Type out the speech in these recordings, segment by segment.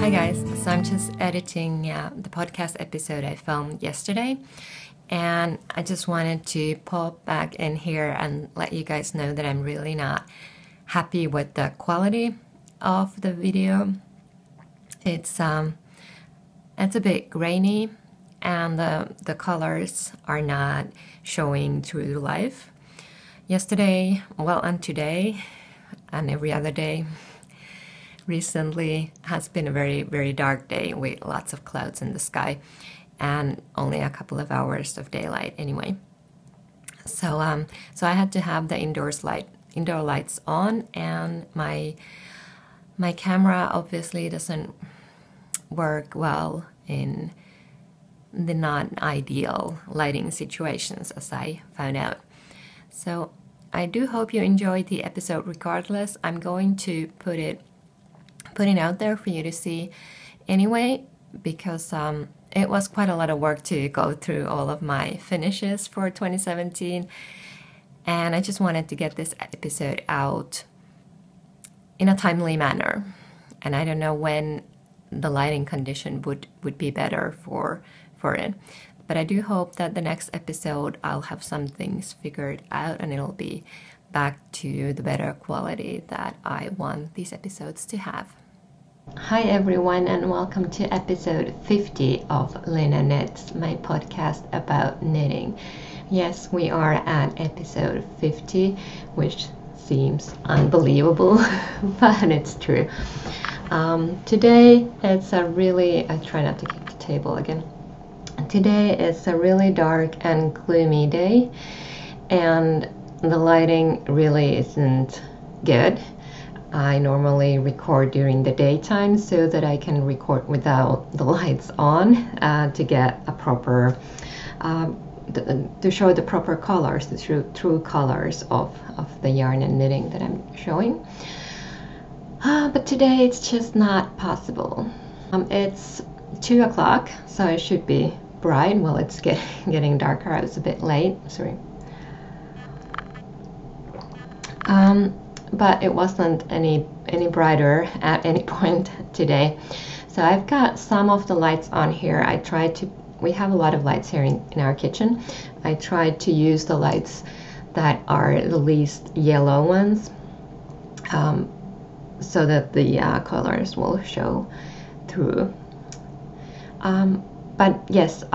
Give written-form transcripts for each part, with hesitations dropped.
Hi guys, so I'm just editing the podcast episode I filmed yesterday, and I just wanted to pop back in here and let you guys know that I'm really not happy with the quality of the video. It's a bit grainy, and the colors are not showing true to life. Yesterday, well, and today, and every other day recently has been a very, very dark day with lots of clouds in the sky and only a couple of hours of daylight anyway. So I had to have the indoor lights on, and my camera obviously doesn't work well in the non-ideal lighting situations, as I found out. So I do hope you enjoyed the episode regardless. I'm going to put it out there for you to see anyway, because it was quite a lot of work to go through all of my finishes for 2017, and I just wanted to get this episode out in a timely manner. And I don't know when the lighting condition would be better for it, but I do hope that the next episode I'll have some things figured out and it'll be back to the better quality that I want these episodes to have. Hi everyone, and welcome to episode 50 of Lina Knits, my podcast about knitting. Yes, we are at episode 50, which seems unbelievable, but it's true. Today it's I try not to kick the table again. Today is a really dark and gloomy day, and the lighting really isn't good. I normally record during the daytime so that I can record without the lights on to get a proper, to show the proper colors, the true colors of the yarn and knitting that I'm showing. But today it's just not possible. It's 2 o'clock, so it should be bright. Well, it's getting darker. I was a bit late, sorry. But it wasn't any brighter at any point today. So I've got some of the lights on here. We have a lot of lights here in our kitchen. I tried to use the lights that are the least yellow ones, so that the colors will show through. But yes,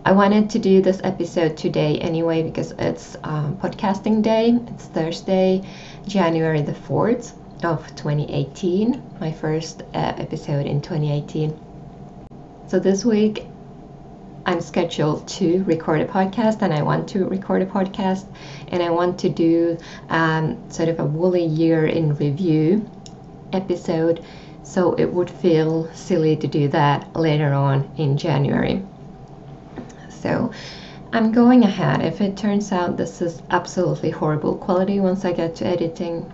I wanted to do this episode today anyway because it's podcasting day. It's Thursday, January the 4th of 2018, my first episode in 2018. So this week I'm scheduled to record a podcast, and I want to record a podcast, and I want to do sort of a woolly year in review episode, so it would feel silly to do that later on in January. So I'm going ahead. If it turns out this is absolutely horrible quality once I get to editing,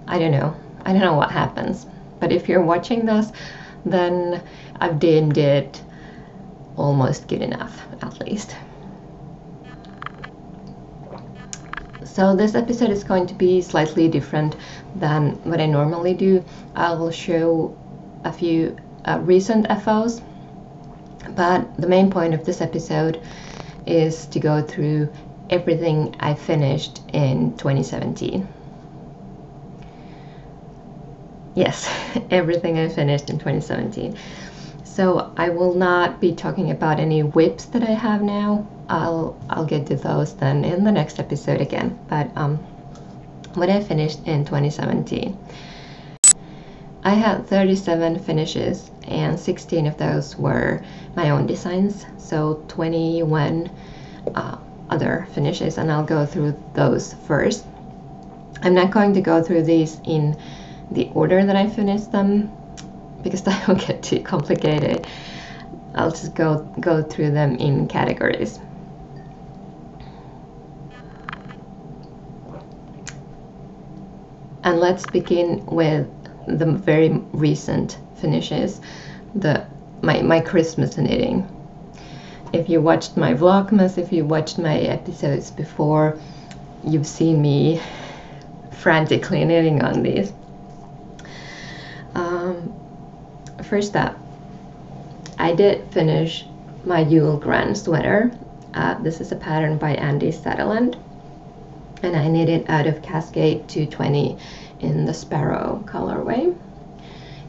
I don't know what happens. But if you're watching this, then I've deemed it almost good enough, at least. So this episode is going to be slightly different than what I normally do. I will show a few recent FOs, but the main point of this episode is to go through everything I finished in 2017. Yes, everything I finished in 2017. So I will not be talking about any whips that I have now. I'll get to those then in the next episode again. But what I finished in 2017. I had 37 finishes, and 16 of those were my own designs, so 21 other finishes, and I'll go through those first. I'm not going to go through these in the order that I finished them, because that will get too complicated. I'll just go through them in categories. And let's begin with the very recent finishes, my Christmas knitting. If you watched my Vlogmas, if you watched my episodes before, you've seen me frantically knitting on these. first up, I did finish my Yule Grand sweater. This is a pattern by Andy Sutherland, and I knitted out of Cascade 220 in the Sparrow colorway,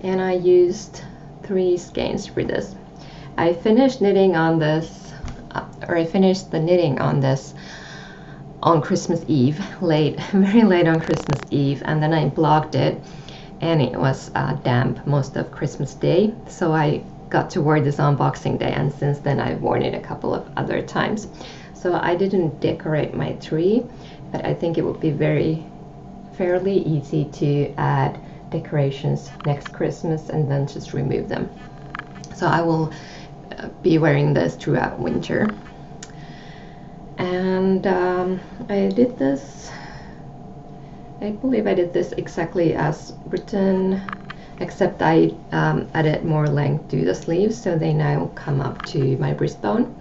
and I used 3 skeins for this. I finished knitting on this, I finished the knitting on this on Christmas Eve, very late on Christmas Eve, and then I blocked it, and it was damp most of Christmas Day, so I got to wear this on Boxing Day, and since then I've worn it a couple of other times. So I didn't decorate my tree, but I think it would be fairly easy to add decorations next Christmas and then just remove them. So I will be wearing this throughout winter. And I did this, I believe I did this exactly as written, except I added more length to the sleeves, so they now come up to my breastbone.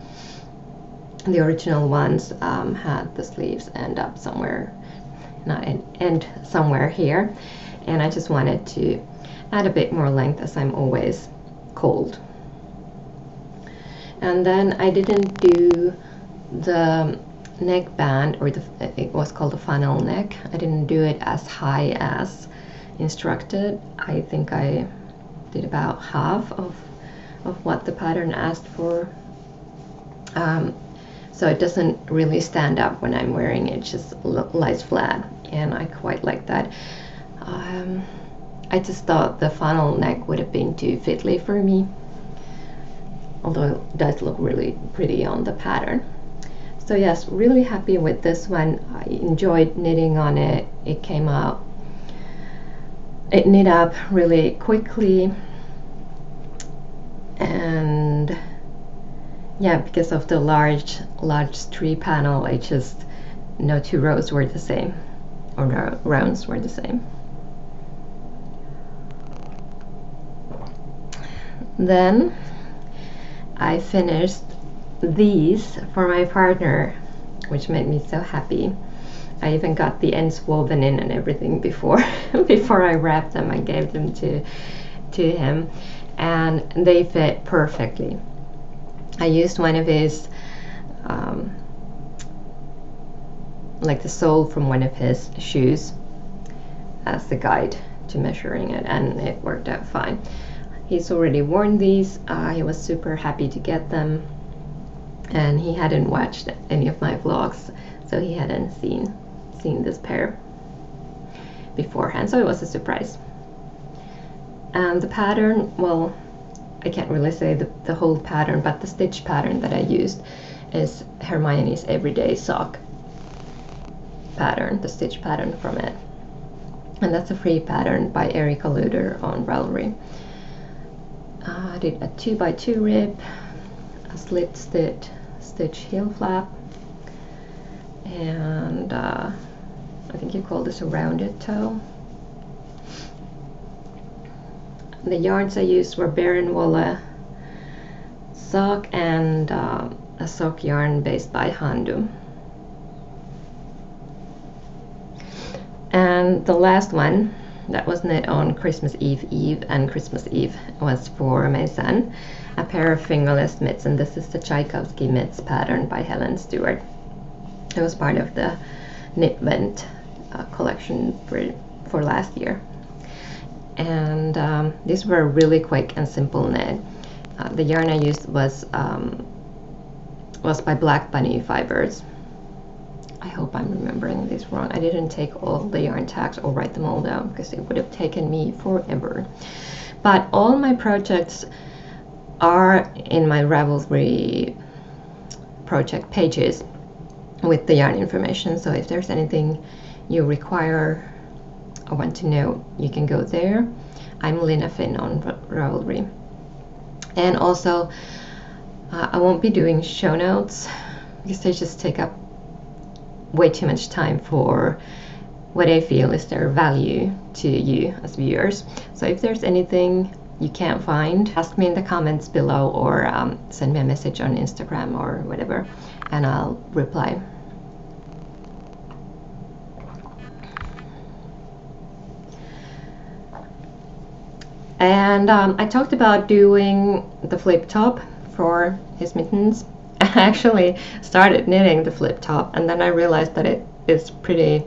The original ones had the sleeves end up somewhere, not end somewhere here, and I just wanted to add a bit more length as I'm always cold. And then I didn't do the neckband, or it was called a funnel neck. I didn't do it as high as instructed. I think I did about half of what the pattern asked for, so it doesn't really stand up when I'm wearing it, just lies flat, and I quite like that. I just thought the funnel neck would have been too fiddly for me, although it does look really pretty on the pattern. So yes, really happy with this one. I enjoyed knitting on it. It came out, it knit up really quickly, and yeah, because of the large tree panel, I just, no 2 rows were the same, or no rounds were the same. Then I finished these for my partner, which made me so happy. I even got the ends woven in and everything before I wrapped them. I gave them to him, and they fit perfectly. I used one of his like the sole from one of his shoes as the guide to measuring it, and it worked out fine. He's already worn these. He was super happy to get them, and he hadn't watched any of my vlogs, so he hadn't seen this pair beforehand, so it was a surprise. And the pattern, well, I can't really say the whole pattern, but the stitch pattern that I used is Hermione's Everyday Sock pattern, the stitch pattern from it, and that's a free pattern by Erica Luder on Ravelry. I did a 2x2 rib, a slit stitch heel flap, and I think you call this a rounded toe. The yarns I used were Baron Wolle sock and a sock yarn based by Handu. And the last one that was knit on Christmas Eve and Christmas Eve was for my son, a pair of fingerless mitts, and this is the Tchaikovsky mitts pattern by Helen Stewart. It was part of the Knit Vent collection for last year. And these were really quick and simple knit. The yarn I used was by Black Bunny Fibers. I hope I'm remembering this wrong. I didn't take all the yarn tags or write them all down because it would have taken me forever. But all my projects are in my Ravelry project pages with the yarn information. So if there's anything you require or want to know, you can go there. I'm Lina Finn on Ravelry. And also, I won't be doing show notes because they just take up way too much time for what I feel is their value to you as viewers. So if there's anything you can't find, ask me in the comments below, or send me a message on Instagram or whatever, and I'll reply. And I talked about doing the flip top for his mittens. I actually started knitting the flip top, and then I realized that it is pretty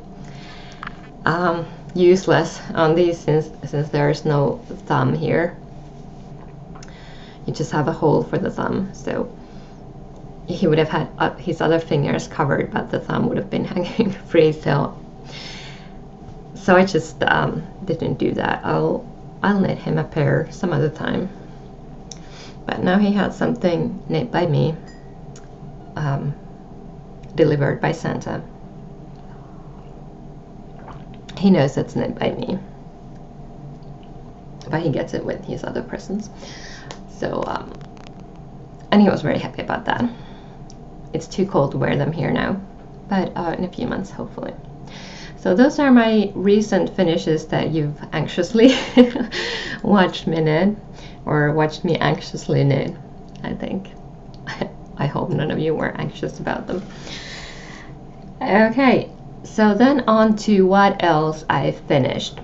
useless on these since there is no thumb here. You just have a hole for the thumb, so he would have had his other fingers covered, but the thumb would have been hanging free. So I just didn't do that. I'll knit him a pair some other time. But now he had something knit by me, delivered by Santa. He knows it's knit by me, but he gets it with his other presents. So, and he was very happy about that. It's too cold to wear them here now, but in a few months, hopefully. So those are my recent finishes that you've anxiously watched me knit, or watched me anxiously knit, I think. I hope none of you were anxious about them. Okay, so then on to what else I finished.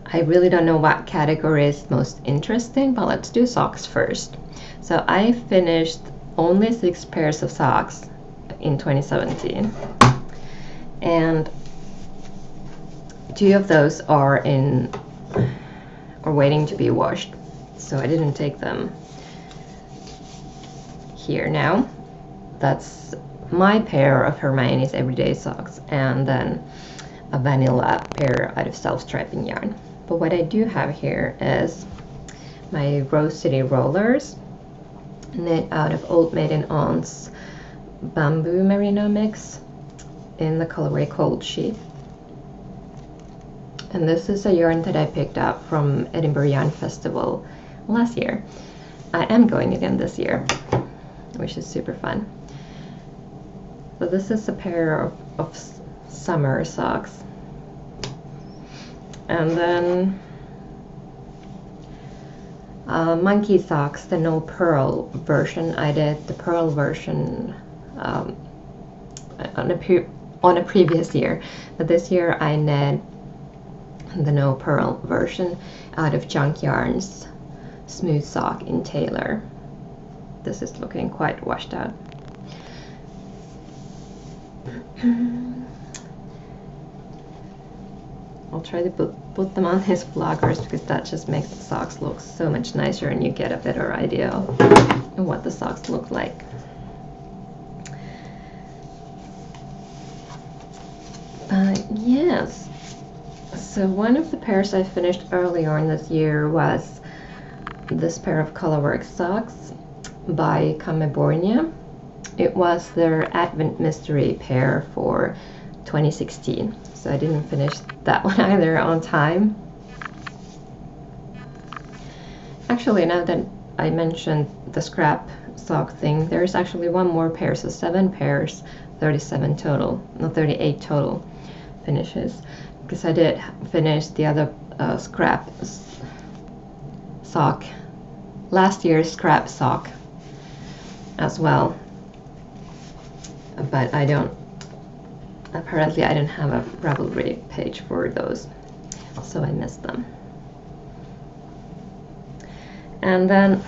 I really don't know what category is most interesting, but let's do socks first. So I finished only 6 pairs of socks in 2017, and 2 of those are waiting to be washed, so I didn't take them here now. That's my pair of Hermione's everyday socks, and then a vanilla pair out of self-striping yarn. But what I do have here is my Rose City rollers, knit out of Old Maiden Aunt's bamboo merino mix in the colorway Cold Sheet. And this is a yarn that I picked up from Edinburgh Yarn Festival last year. I am going again this year, which is super fun. So this is a pair of summer socks. And then monkey socks, the no purl version. I did the purl version on a previous year, but this year I knit the no purl version out of Junk Yarn's smooth sock in Taylor. This is looking quite washed out. I'll try to put them on his bloggers, because that just makes the socks look so much nicer and you get a better idea of what the socks look like. Yes, so one of the pairs I finished earlier on this year was this pair of Colorwork socks by Kamebornia. It was their Advent Mystery pair for 2016, so I didn't finish that one either on time. Actually, now that I mentioned the scrap sock thing, there's actually one more pair, so 7 pairs, 37 total, no, 38 total finishes, because I did finish the other scrap sock, last year's scrap sock as well, but apparently I didn't have a Ravelry page for those, so I missed them. And then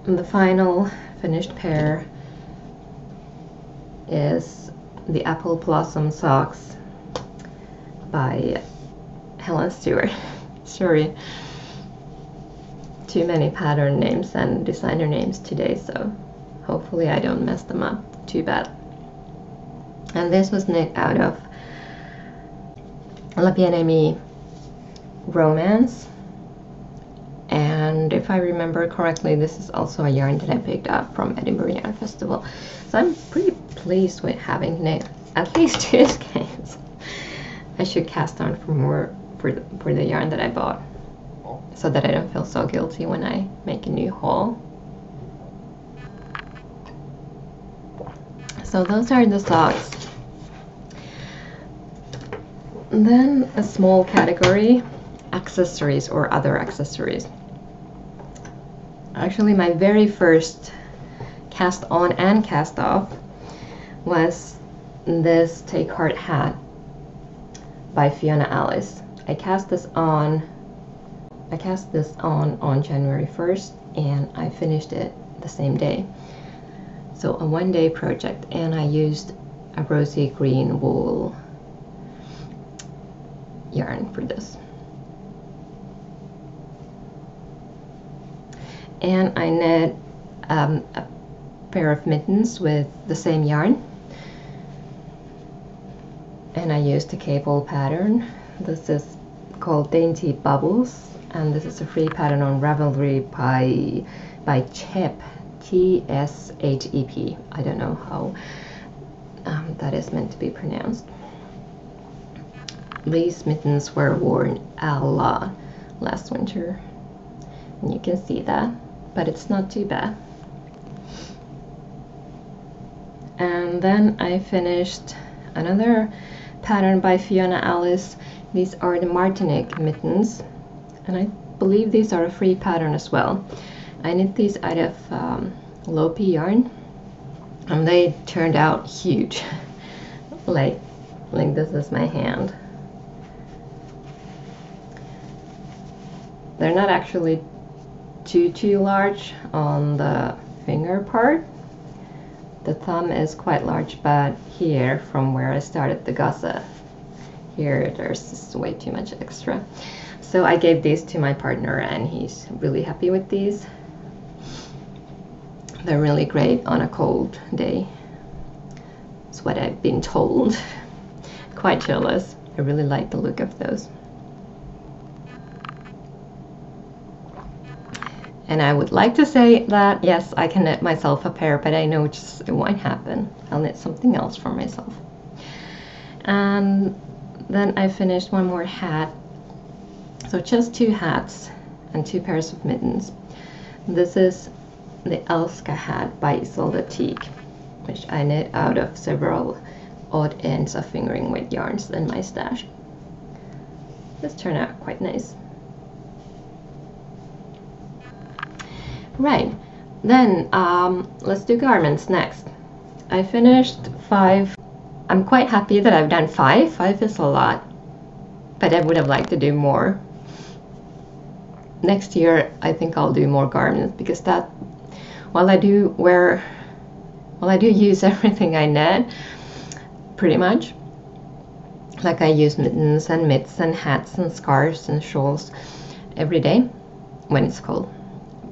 the final finished pair is the Apple Blossom socks by Helen Stewart. Sorry, too many pattern names and designer names today, so hopefully I don't mess them up too bad. And this was knit out of La Bien-Aimée Romance, and if I remember correctly, this is also a yarn that I picked up from Edinburgh Yarn Festival. So I'm pretty pleased with having knit at least 2 skeins. I should cast on for more for the yarn that I bought, so that I don't feel so guilty when I make a new haul. So those are the socks. And then a small category, accessories or other accessories. Actually, my very first cast on and cast off was this Take Heart hat by Fiona Alice. I cast this on I cast this on January 1st and I finished it the same day. So a one-day project, and I used a rosy green wool yarn for this. And I knit a pair of mittens with the same yarn. And I used a cable pattern. This is called Dainty Bubbles, and this is a free pattern on Ravelry by Chep, T-S-H-E-P. I don't know how that is meant to be pronounced. These mittens were worn a lot last winter, and you can see that, but it's not too bad. And then I finished another pattern by Fiona Alice. These are the Martinique mittens, and I believe these are a free pattern as well. I knit these out of Lopi yarn, and they turned out huge. like this is my hand. They're not actually too large on the finger part. The thumb is quite large, but here, from where I started the gusset, here there's just way too much extra. So I gave these to my partner, and he's really happy with these. They're really great on a cold day. That's what I've been told. Quite jealous. I really like the look of those. And I would like to say that, yes, I can knit myself a pair, but I know it won't happen. I'll knit something else for myself. And then I finished one more hat. So just 2 hats and 2 pairs of mittens. This is the Elska hat by Isolde Teak, which I knit out of several odd ends of fingering weight yarns in my stash. This turned out quite nice. Right, then let's do garments next. I finished 5. I'm quite happy that I've done 5. 5 is a lot, but I would have liked to do more. Next year I think I'll do more garments, because that, while I do use everything I knit, pretty much. Like I use mittens and mitts and hats and scarves and shawls every day when it's cold.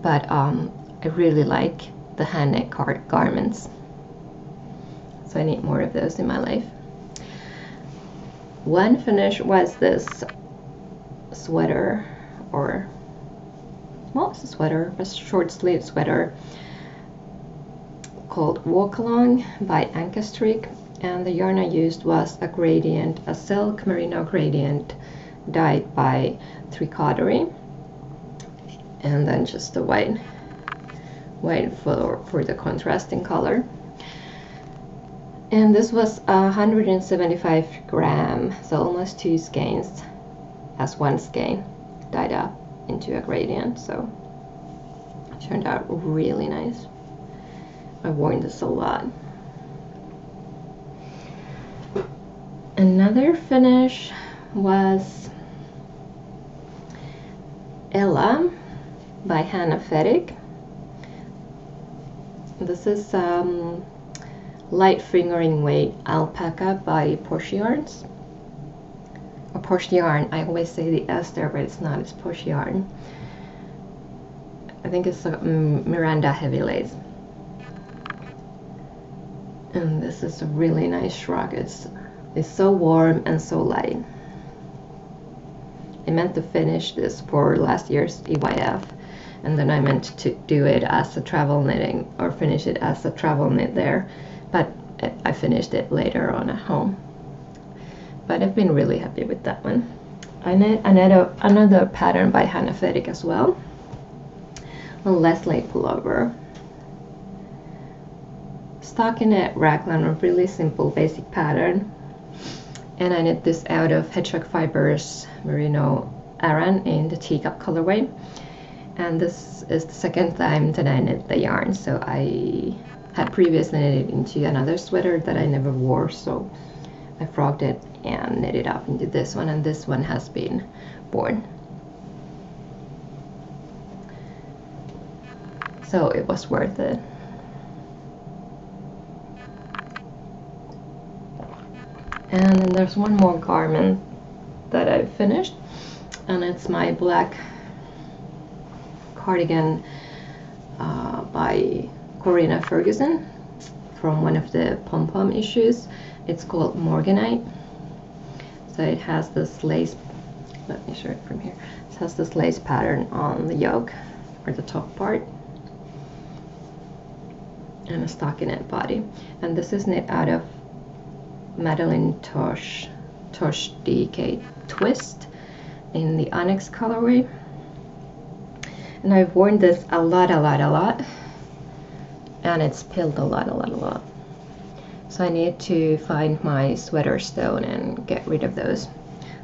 But I really like the hand knit garments, so I need more of those in my life. One finish was this sweater, or well, it's a sweater, a short sleeve sweater called Walk Along by Ankestreak, and the yarn I used was a gradient, a silk merino gradient dyed by Tricadery, and then just the white for the contrasting color. And this was 175 gram, so almost 2 skeins, as 1 skein dyed up into a gradient, so it turned out really nice. I've worn this a lot. Another finish was Ella by Hannah Feddick. This is light fingering weight alpaca by Porsche Yarns. Or Porsche Yarn, I always say the S there, but it's not, it's Porsche Yarn. I think it's Miranda Heavy Lace. And this is a really nice shrug. It's so warm and so light. I meant to finish this for last year's EYF, and then I meant to do it as a travel knitting, or finish it as a travel knit there, but I finished it later on at home. But I've been really happy with that one. I knit another pattern by Hannah Feddick as well, a Leslie pullover. Stockinette raglan, a really simple basic pattern, and I knit this out of Hedgehog Fibers Merino Aran in the teacup colorway. And this is the second time that I knit the yarn, so I had previously knitted into another sweater that I never wore, so I frogged it and knit it up into this one, and this one has been worn. So it was worth it. And then there's one more garment that I've finished, and it's my black cardigan by Corina Ferguson from one of the pom-pom issues. It's called Morganite. So it has this lace, let me show it from here. It has this lace pattern on the yoke, or the top part, and a stockinette body. And this is knit out of Madeline Tosh DK Twist in the Onyx colorway. And I've worn this a lot, and it's pilled a lot. So I need to find my sweater stone and get rid of those,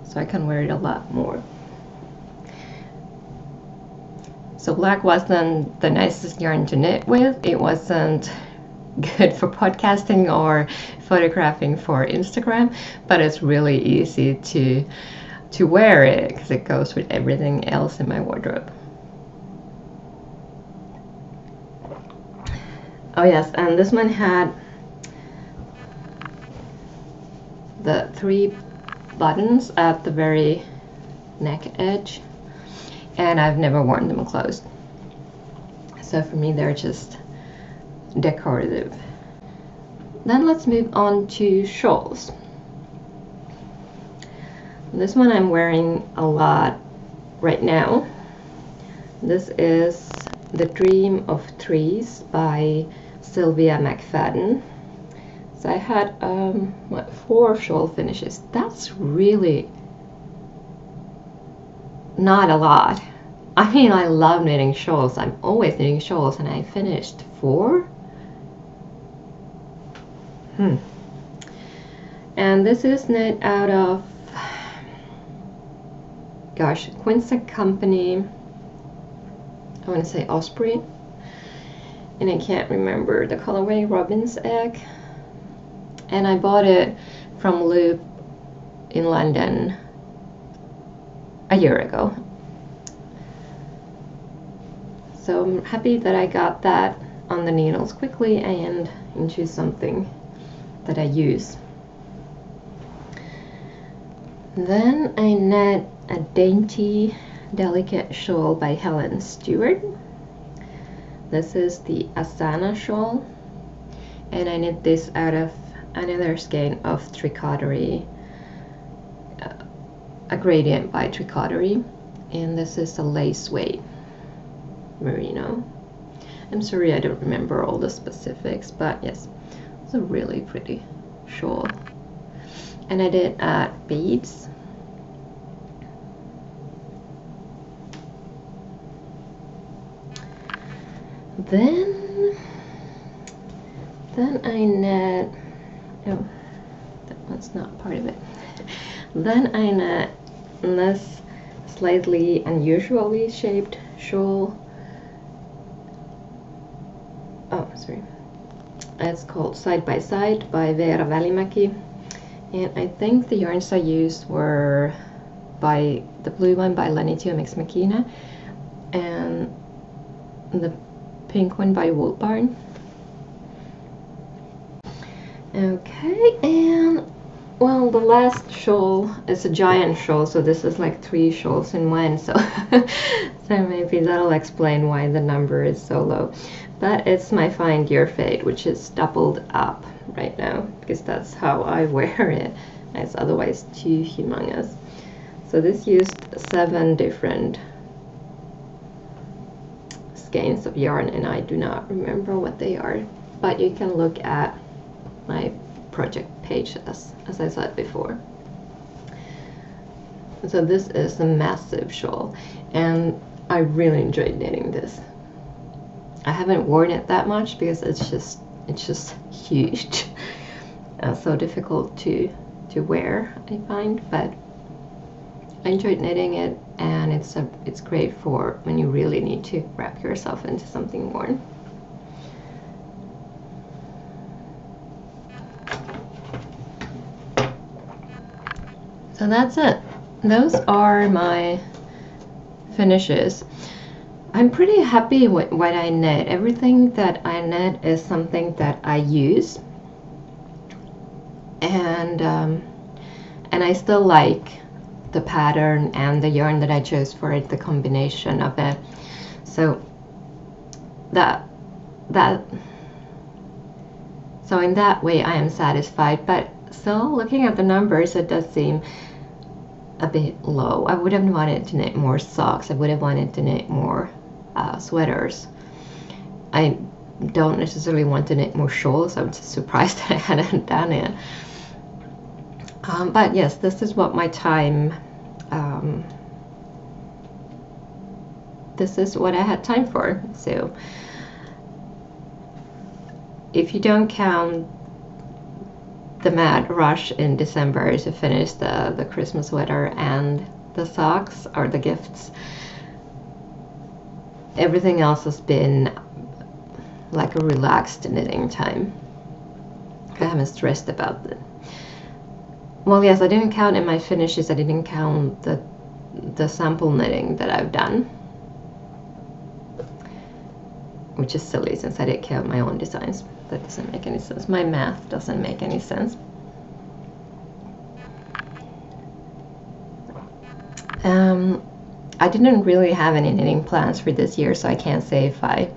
so I can wear it a lot more. So black wasn't the nicest yarn to knit with. It wasn't good for podcasting or photographing for Instagram, but it's really easy to wear it because it goes with everything else in my wardrobe. Oh yes, and this one had the 3 buttons at the very neck edge, and I've never worn them closed. So for me, they're just decorative. Then let's move on to shawls. This one I'm wearing a lot right now. This is The Dream of Trees by Sylvia McFadden. So I had 4 shawl finishes. That's really not a lot. I mean, I love knitting shawls. I'm always knitting shawls, and I finished 4. And this is knit out of, gosh, Quinset Company. I want to say Osprey, and I can't remember the colorway, Robin's Egg. And I bought it from Loop in London a year ago. So I'm happy that I got that on the needles quickly and into something that I use. Then I knit a dainty, delicate shawl by Helen Stewart. This is the Asana shawl, and I knit this out of another skein of Tricotery, a gradient by Tricotery, and this is a lace weight merino. I'm sorry I don't remember all the specifics, but yes, it's a really pretty shawl. And I did add beads. Then I knit, oh, that's not part of it. Then I knit this slightly unusually shaped shawl. Oh, sorry. It's called Side by Side by Veera Välimäki. And I think the yarns I used were by the blue one by Lanitio Mix Makina, and the pink one by Wool Barn. Okay, and well, the last shawl is a giant shawl, so this is like 3 shawls in one, so so maybe that'll explain why the number is so low. But it's my Find Your Fade, which is doubled up right now, because that's how I wear it. It's otherwise too humongous. So this used 7 different skeins of yarn, and I do not remember what they are, but you can look at my project page as I said before. So this is a massive shawl, and I really enjoyed knitting this. I haven't worn it that much because it's just huge. So difficult to wear, I find, but I enjoyed knitting it, and it's great for when you really need to wrap yourself into something warm. So that's it. Those are my finishes. I'm pretty happy with what I knit. Everything that I knit is something that I use, and I still like the pattern and the yarn that I chose for it, the combination of it. So so in that way I am satisfied, but still looking at the numbers, it does seem a bit low. I would have wanted to knit more socks. I would have wanted to knit more sweaters. I don't necessarily want to knit more shawls. I'm just surprised that I hadn't done it. But yes, this is what my time, this is what I had time for. So if you don't count the mad rush in December to finish the Christmas sweater and the socks or the gifts, everything else has been like a relaxed knitting time. I haven't stressed about it. Well, yes, I didn't count in my finishes. I didn't count the sample knitting that I've done, which is silly since I did count my own designs. That doesn't make any sense. My math doesn't make any sense. I didn't really have any knitting plans for this year, so I can't say if I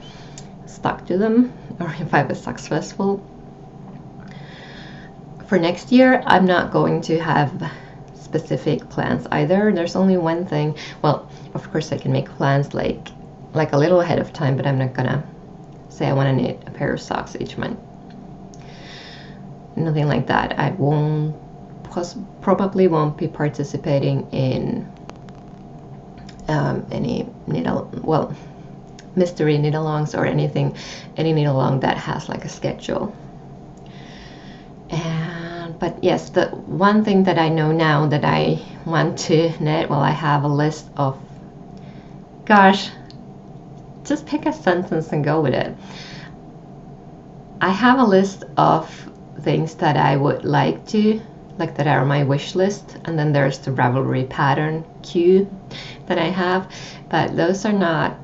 stuck to them or if I was successful. For next year, I'm not going to have specific plans either. There's only one thing. Well, of course I can make plans like a little ahead of time, but I'm not gonna say I want to knit a pair of socks each month. Nothing like that. I probably won't be participating in any mystery knit-alongs or any knit-along that has like a schedule. But yes, the one thing that I know now that I want to knit, well, I have a list of, gosh, just pick a sentence and go with it. I have a list of things that I would like that are my wish list, and then there's the Ravelry pattern queue that I have, but those are not,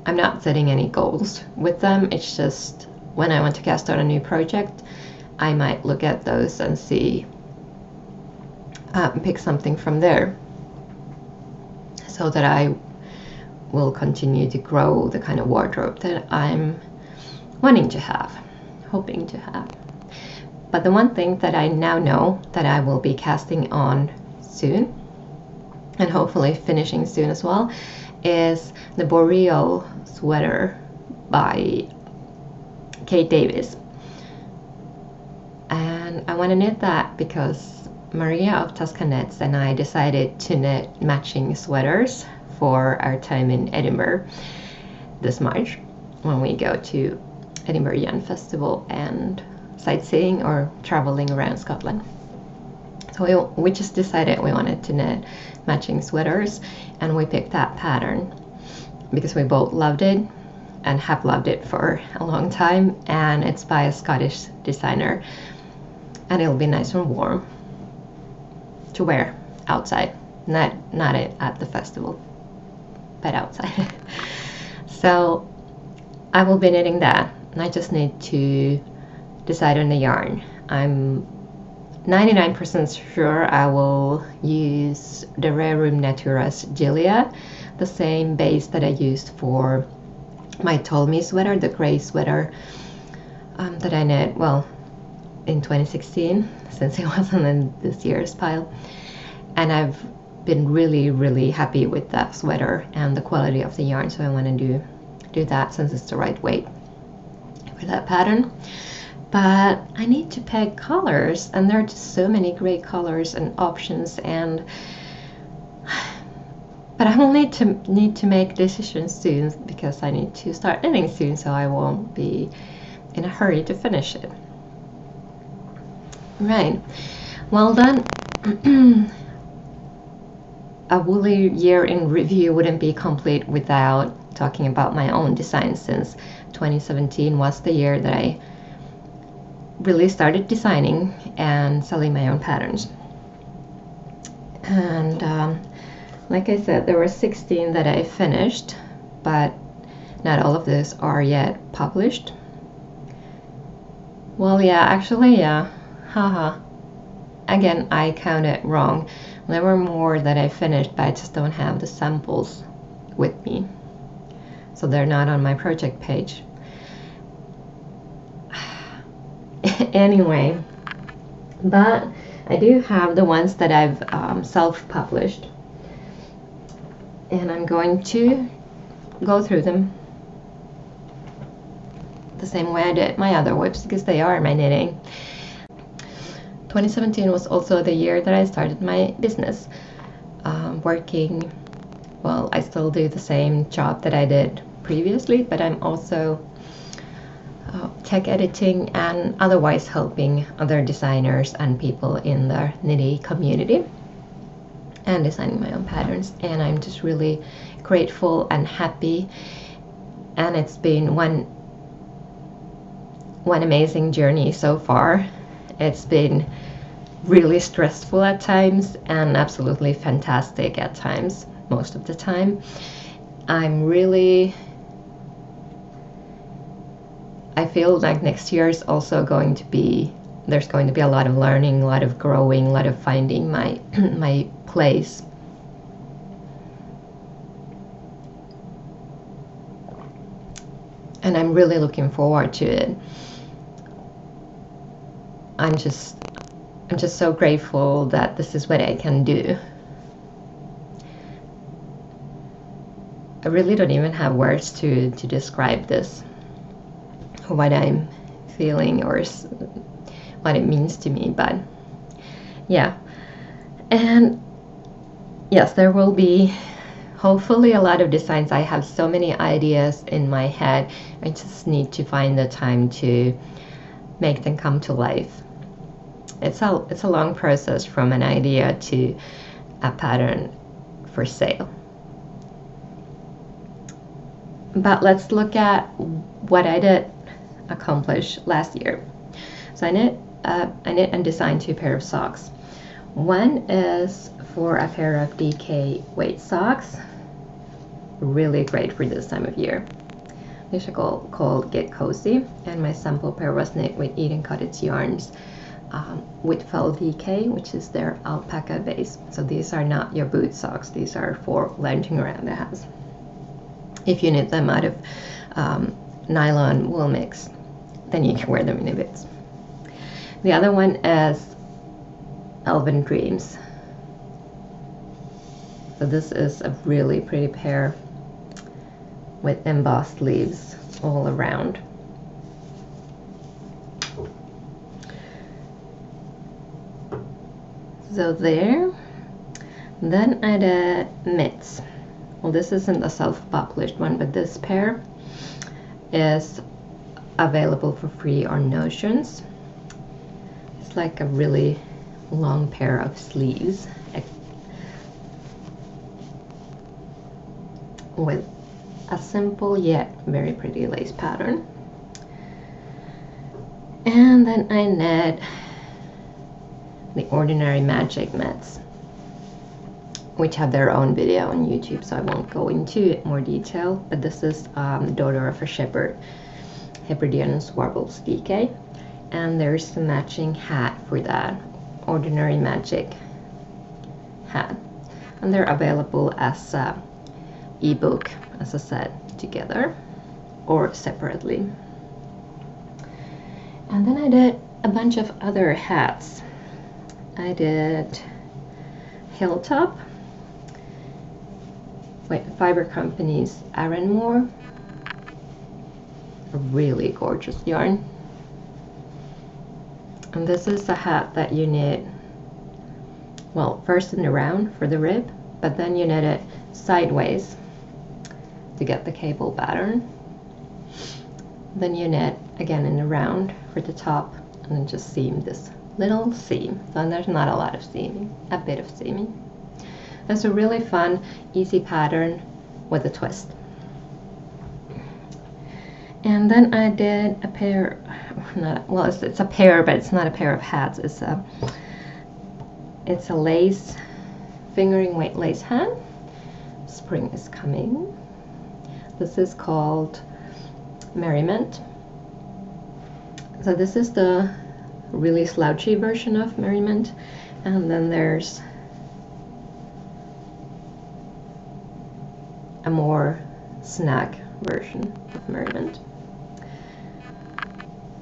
I'm not setting any goals with them. It's just when I want to cast out a new project, I might look at those and see, pick something from there, so that I will continue to grow the kind of wardrobe that I'm wanting to have, hoping to have. But the one thing that I now know that I will be casting on soon, and hopefully finishing soon as well, is the Boreal sweater by Kate Davis. And I want to knit that because Maria of Tuscan Knits and I decided to knit matching sweaters for our time in Edinburgh this March, when we go to Edinburgh Yarn Festival and sightseeing or traveling around Scotland. So we just decided we wanted to knit matching sweaters, and we picked that pattern because we both loved it and have loved it for a long time, and it's by a Scottish designer, and it'll be nice and warm to wear outside, not at the festival, but outside. So I will be knitting that, and I just need to decide on the yarn. I'm 99% sure I will use the Rare Room Natura's Gilia, the same base that I used for my Tolme sweater, the gray sweater that I knit, well, in 2016, since it wasn't in this year's pile. And I've been really, really happy with that sweater and the quality of the yarn, so I want to do that since it's the right weight for that pattern. But I need to pick colors, and there are just so many great colors and options, but I will need to make decisions soon because I need to start knitting soon, so I won't be in a hurry to finish it. Right, well then, a woolly year in review wouldn't be complete without talking about my own design, since 2017 was the year that I really started designing and selling my own patterns. And like I said, there were 16 that I finished, but not all of these are yet published. Well, yeah, actually, yeah. Haha. Again, I counted wrong. There were more that I finished, but I just don't have the samples with me. So they're not on my project page. Anyway, but I do have the ones that I've self-published. And I'm going to go through them the same way I did my other WIPs, because they are my knitting. 2017 was also the year that I started my business, working. Well, I still do the same job that I did previously, but I'm also tech editing and otherwise helping other designers and people in the knitting community and designing my own patterns. And I'm just really grateful and happy, and it's been one amazing journey so far. It's been really stressful at times and absolutely fantastic at times, most of the time. I feel like next year is also going to be, there's going to be a lot of learning, a lot of growing, a lot of finding my my place. And I'm really looking forward to it. I'm just so grateful that this is what I can do. I really don't even have words to describe this, what I'm feeling or what it means to me, but yeah. And yes, there will be hopefully a lot of designs. I have so many ideas in my head. I just need to find the time to make them come to life. It's a long process from an idea to a pattern for sale. But let's look at what I did accomplish last year. So I knit and designed 2 pairs of socks. One is for a pair of DK weight socks, really great for this time of year. These are called Get Cozy, and my sample pair was knit with Eden Cottage yarns with felt DK, which is their alpaca base. So these are not your boot socks, these are for lounging around the house. If you knit them out of nylon wool mix, then you can wear them in a bit. The other one is Elven Dreams. So this is a really pretty pair with embossed leaves all around. So there. Then I did mitts. Well, this isn't a self-published one, but this pair is available for free on Notions. It's like a really long pair of sleeves with a simple yet very pretty lace pattern. And then I knit the Ordinary Magic mitts, which have their own video on YouTube, so I won't go into more detail. But this is Daughter of a Shepherd, Hebridean Warbles DK, and there's the matching hat for that Ordinary Magic hat, and they're available as a ebook, as I said, together or separately. And then I did a bunch of other hats. I did Hilltop with Fiber Company's Aranmore, a really gorgeous yarn. And this is a hat that you knit, well, first in the round for the rib, but then you knit it sideways to get the cable pattern. Then you knit again in the round for the top, and then just seam this little seam. So there's not a lot of seaming, a bit of seaming. That's a really fun, easy pattern with a twist. And then I did a pair, well, it's a pair, but it's not a pair of hats. It's a lace, fingering weight lace hat. Spring is coming. This is called Merriment. So this is the really slouchy version of Merriment, and then there's a more snug version of Merriment.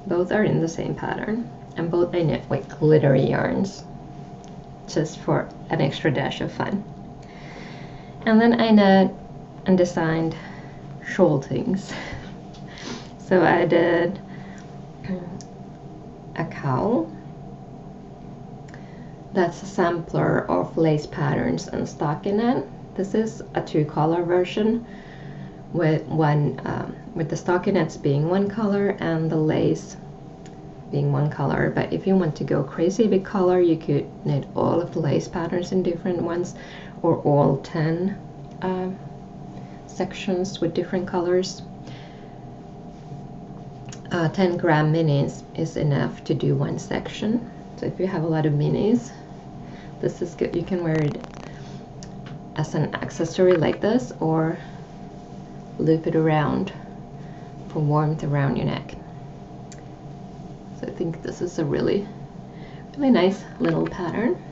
Both are in the same pattern, and both I knit with glittery yarns, just for an extra dash of fun. And then I knit and designed shawl things. So I did a cowl that's a sampler of lace patterns and stockinette. This is a 2-color version with with the stockinettes being 1 color and the lace being 1 color. But if you want to go crazy with color, you could knit all of the lace patterns in different ones, or all 10 sections with different colors. 10 gram minis is enough to do 1 section. So if you have a lot of minis, this is good. You can wear it as an accessory like this, or loop it around for warmth around your neck. So I think this is a really nice little pattern.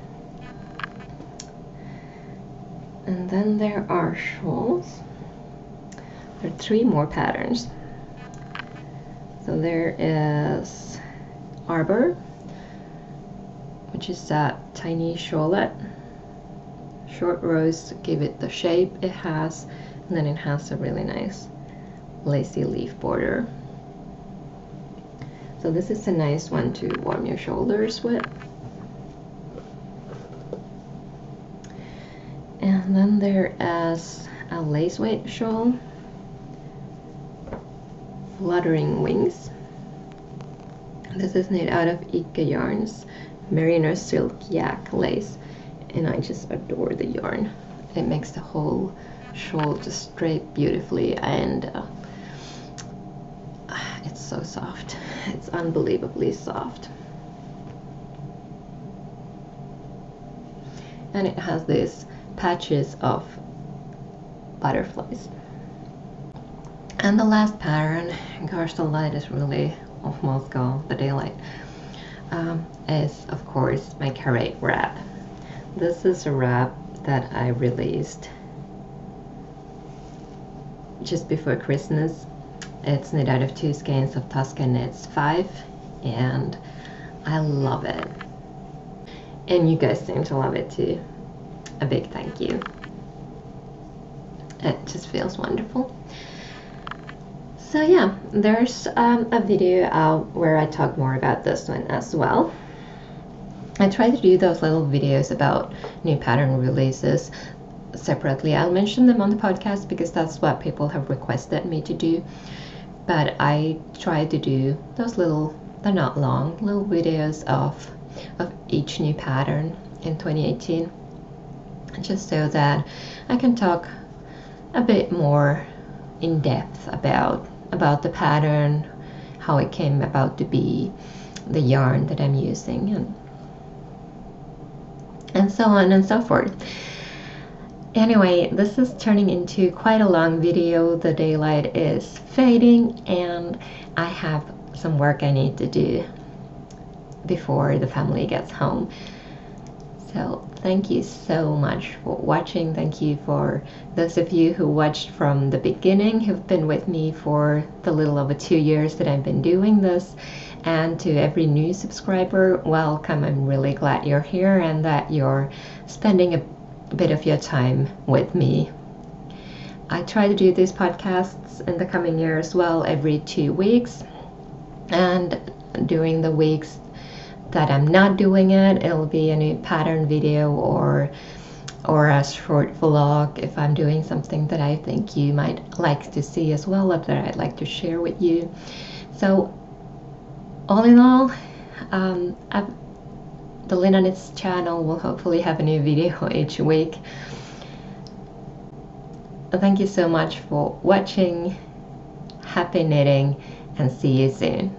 And then there are shawls. There are 3 more patterns. So there is Arbor, which is a tiny shawlette. Short rows give it the shape it has, and then it has a really nice lacy leaf border. So this is a nice one to warm your shoulders with. And then there is a lace weight shawl, Fluttering Wings. This is knit out of Ika Yarns Merino Silk Yak lace, and I just adore the yarn. It makes the whole shawl just drape beautifully, and it's so soft. It's unbelievably soft. And it has these patches of butterflies. And the last pattern, gosh, the light is really almost gone, the daylight, is of course my Carré wrap. This is a wrap that I released just before Christmas. It's knit out of 2 skeins of Lina Knits 5, and I love it. And you guys seem to love it too. A big thank you. It just feels wonderful. So yeah, there's a video out where I talk more about this one as well. I try to do those little videos about new pattern releases separately. I'll mention them on the podcast because that's what people have requested me to do. But I try to do those little, they're not long, little videos of each new pattern in 2018. Just so that I can talk a bit more in depth about the pattern, how it came about to be, the yarn that I'm using, and so on and so forth. Anyway, this is turning into quite a long video. The daylight is fading, and I have some work I need to do before the family gets home. So thank you so much for watching. Thank you for those of you who watched from the beginning, who've been with me for the little over 2 years that I've been doing this. And to every new subscriber, welcome. I'm really glad you're here and that you're spending a bit of your time with me. I try to do these podcasts in the coming year as well, every 2 weeks. And during the weeks that I'm not doing it, it'll be a new pattern video or a short vlog if I'm doing something that I think you might like to see as well, or that I'd like to share with you. So all in all, the Lina Knits channel will hopefully have a new video each week. Thank you so much for watching. Happy knitting, and see you soon.